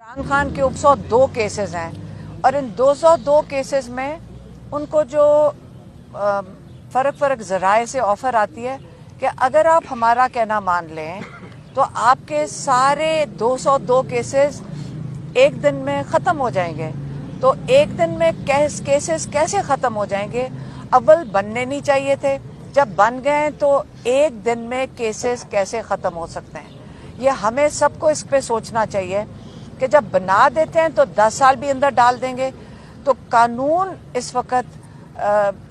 इमरान खान के 102 केसेस हैं और इन 202 केसेस में उनको जो फ़र्क ज़राए से ऑफ़र आती है कि अगर आप हमारा कहना मान लें तो आपके सारे 202 केसेस एक दिन में ख़त्म हो जाएंगे। तो एक दिन में केसेस कैसे ख़त्म हो जाएंगे? अव्वल बनने नहीं चाहिए थे, जब बन गए तो एक दिन में केसेस कैसे ख़त्म हो सकते हैं? ये हमें सबको इस पे सोचना चाहिए कि जब बना देते हैं तो 10 साल भी अंदर डाल देंगे। तो कानून इस वक्त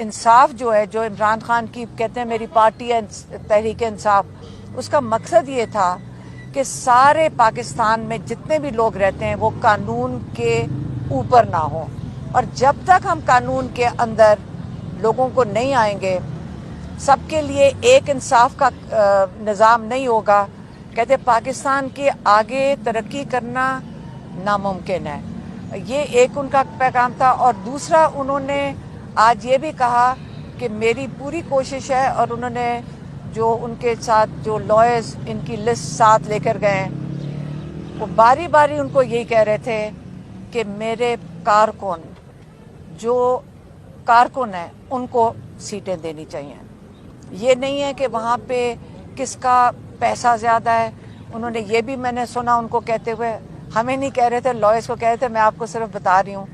इंसाफ जो है, जो इमरान खान की कहते हैं मेरी पार्टी है तहरीक इंसाफ, उसका मकसद ये था कि सारे पाकिस्तान में जितने भी लोग रहते हैं वो कानून के ऊपर ना हो। और जब तक हम कानून के अंदर लोगों को नहीं आएंगे, सबके लिए एक इंसाफ का निज़ाम नहीं होगा, कहते पाकिस्तान के आगे तरक्की करना नामुमकिन है। ये एक उनका पैगाम था। और दूसरा, उन्होंने आज ये भी कहा कि मेरी पूरी कोशिश है, और उन्होंने जो उनके साथ जो लॉयर्स इनकी लिस्ट साथ लेकर गए, वो बारी बारी उनको यही कह रहे थे कि मेरे कारकुन जो कारकुन हैं उनको सीटें देनी चाहिए। ये नहीं है कि वहाँ पे किसका पैसा ज़्यादा है। उन्होंने ये भी मैंने सुना उनको कहते हुए, हमें नहीं कह रहे थे, लॉयर्स को कह रहे थे, मैं आपको सिर्फ बता रही हूँ।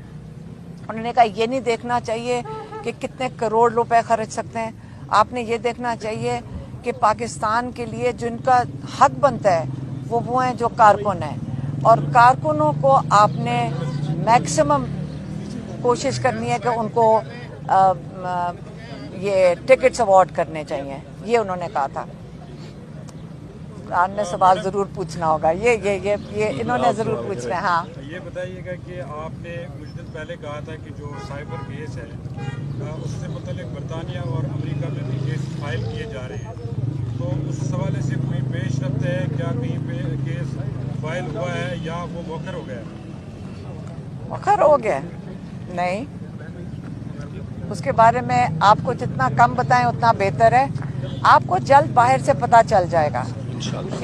उन्होंने कहा ये नहीं देखना चाहिए कि कितने करोड़ रुपए खर्च सकते हैं, आपने ये देखना चाहिए कि पाकिस्तान के लिए जिनका हक बनता है वो हैं जो कारकुन हैं, और कारकुनों को आपने मैक्सिमम कोशिश करनी है कि उनको ये टिकट्स अवार्ड करने चाहिए, ये उन्होंने कहा था। अन्य सवाल जरूर पूछना होगा, ये इन्होंने जरूर पूछना है। हाँ, ये बताइएगा कि आपने कुछ दिन पहले कहा था कि जो साइबर केस है उससे मतलब बरतानिया और अमेरिका में भी केस फाइल किए जा रहे हैं, तो उस हवाले से कोई पेशरफ्त है क्या? कहीं पे केस फाइल हुआ है या वो मौखर हो गया? मौखर हो गया नहीं, उसके बारे में आपको जितना कम बताएं उतना बेहतर है। आपको जल्द बाहर से पता चल जाएगा।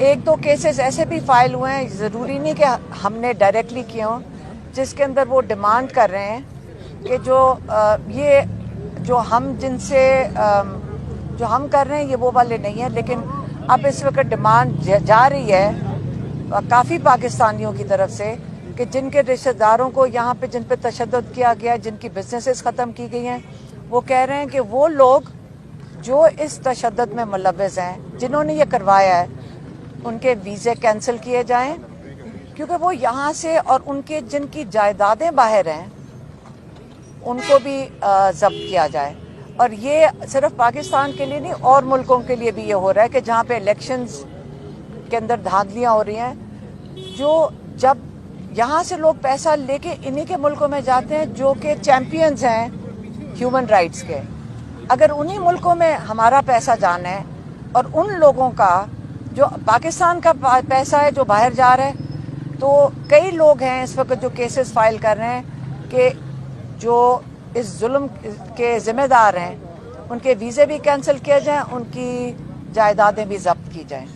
एक दो केसेस ऐसे भी फाइल हुए हैं, ज़रूरी नहीं कि हमने डायरेक्टली किए हों, जिसके अंदर वो डिमांड कर रहे हैं कि ये जो हम जिनसे जो हम कर रहे हैं ये वो वाले नहीं है। लेकिन अब इस वक्त डिमांड जा रही है काफ़ी पाकिस्तानियों की तरफ से कि जिनके रिश्तेदारों को यहाँ पे जिन पे तशद्दुद किया गया, जिनकी बिजनेसेस ख़त्म की गई हैं, वो कह रहे हैं कि वो लोग जो इस तशद्दुद में मुलव्वस हैं, जिन्होंने ये करवाया है, उनके वीज़े कैंसिल किए जाएं, क्योंकि वो यहाँ से, और उनके जिनकी जायदादें बाहर हैं उनको भी ज़ब्त किया जाए। और ये सिर्फ पाकिस्तान के लिए नहीं, और मुल्कों के लिए भी ये हो रहा है कि जहाँ पे इलेक्शंस के अंदर धांधलियाँ हो रही हैं, जो जब यहाँ से लोग पैसा लेके इन्हीं के मुल्कों में जाते हैं जो कि चैम्पियंस हैं ह्यूमन राइट्स के। अगर उन्हीं मुल्कों में हमारा पैसा जाना है और उन लोगों का जो पाकिस्तान का पैसा है जो बाहर जा रहा है, तो कई लोग हैं इस वक्त जो केसेस फाइल कर रहे हैं कि जो इस जुल्म के जिम्मेदार हैं, उनके वीज़े भी कैंसिल किए जाएं, उनकी जायदादें भी जब्त की जाएं।